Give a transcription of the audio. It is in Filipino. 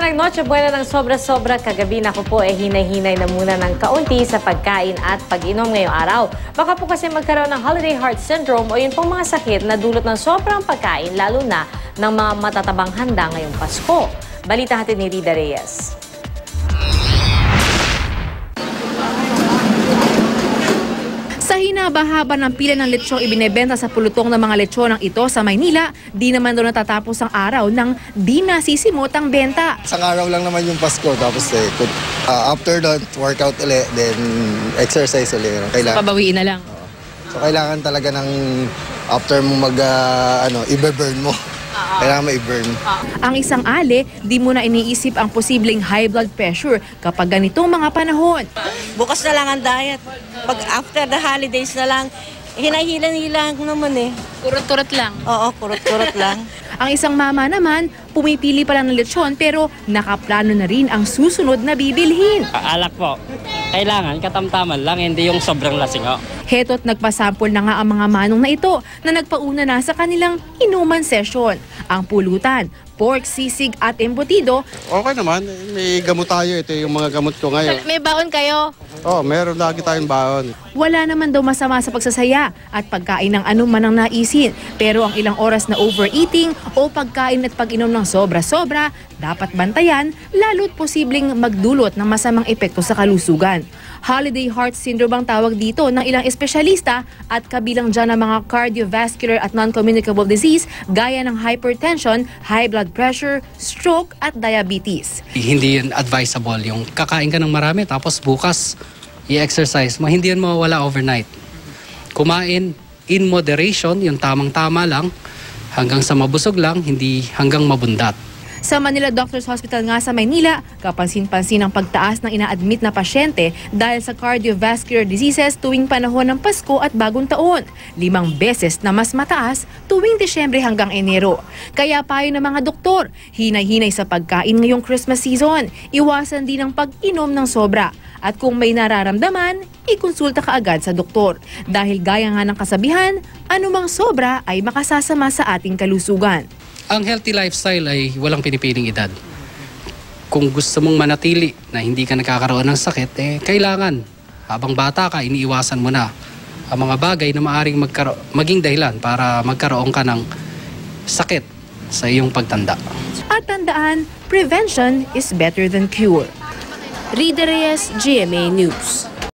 nag-Noche Buena ng sobra-sobra kagabi, naku po, hinay-hinay na muna ng kaunti sa pagkain at pag-inom ngayong araw. Baka po kasi magkaroon ng holiday heart syndrome o yun pong mga sakit na dulot ng sobrang pagkain, lalo na ng mga matatabang handa ngayong Pasko. Balita hatid ni Rida Reyes. Sa hinaba-haba ng pila ng lechong ibinebenta sa pulutong ng mga lechonang ito sa Maynila, di naman doon natatapos ang araw ng di nasisimotang benta. Isang araw lang naman yung Pasko, tapos after that, workout ulit, then exercise ulit. Kailangan, Pabawiin na lang. So kailangan talaga ng after mo i-burn mo. Kailangan ma-i-burn. Ang isang ale, di mo na iniisip ang posibleng high blood pressure kapag ganitong mga panahon. Bukas na lang ang diet. Pag after the holidays na lang, hinahilan-hilang naman eh. Kurot-kurot lang. Oo, kurot-kurot lang. Ang isang mama naman, pumipili pa lang ng lechon pero nakaplano na rin ang susunod na bibilhin. Alak po. Kailangan katamtaman lang, hindi yung sobrang lasing. Heto't nagpasample na nga ang mga manong na ito na nagpauna na sa kanilang inuman session. Ang pulutan, pork, sisig at embutido. Okay naman, may gamot tayo. Ito yung mga gamot ko ngayon. May baon kayo? Meron lagi tayong baon. Wala naman daw masama sa pagsasaya at pagkain ng anuman ang naisin. Pero ang ilang oras na overeating o pagkain at pag-inom ng sobra-sobra, dapat bantayan, lalo't posibleng magdulot ng masamang epekto sa kalusugan. Holiday heart syndrome ang tawag dito ng ilang espesyalista at kabilang dyan ang mga cardiovascular at non-communicable disease gaya ng hypertension, high blood pressure, stroke at diabetes. Hindi yun advisable yung kakain ka ng marami tapos bukas i-exercise mo. Hindi yun mawawala overnight. Kumain in moderation, yung tamang-tama lang, hanggang sa mabusog lang, hindi hanggang mabundat. Sa Manila Doctors Hospital nga sa Maynila, kapansin-pansin ang pagtaas ng ina-admit na pasyente dahil sa cardiovascular diseases tuwing panahon ng Pasko at Bagong Taon. 5 beses na mas mataas tuwing Disyembre hanggang Enero. Kaya payo ng mga doktor, hinay-hinay sa pagkain ngayong Christmas season. Iwasan din ang pag-inom ng sobra. At kung may nararamdaman, ikonsulta ka agad sa doktor. Dahil gaya nga ng kasabihan, anumang sobra ay makasasama sa ating kalusugan. Ang healthy lifestyle ay walang pinipiling edad. Kung gusto mong manatili na hindi ka nakakaroon ng sakit, kailangan habang bata ka, iniiwasan mo na ang mga bagay na maaaring maging dahilan para magkaroon ka ng sakit sa iyong pagtanda. At tandaan, prevention is better than cure. Rida Reyes, GMA News.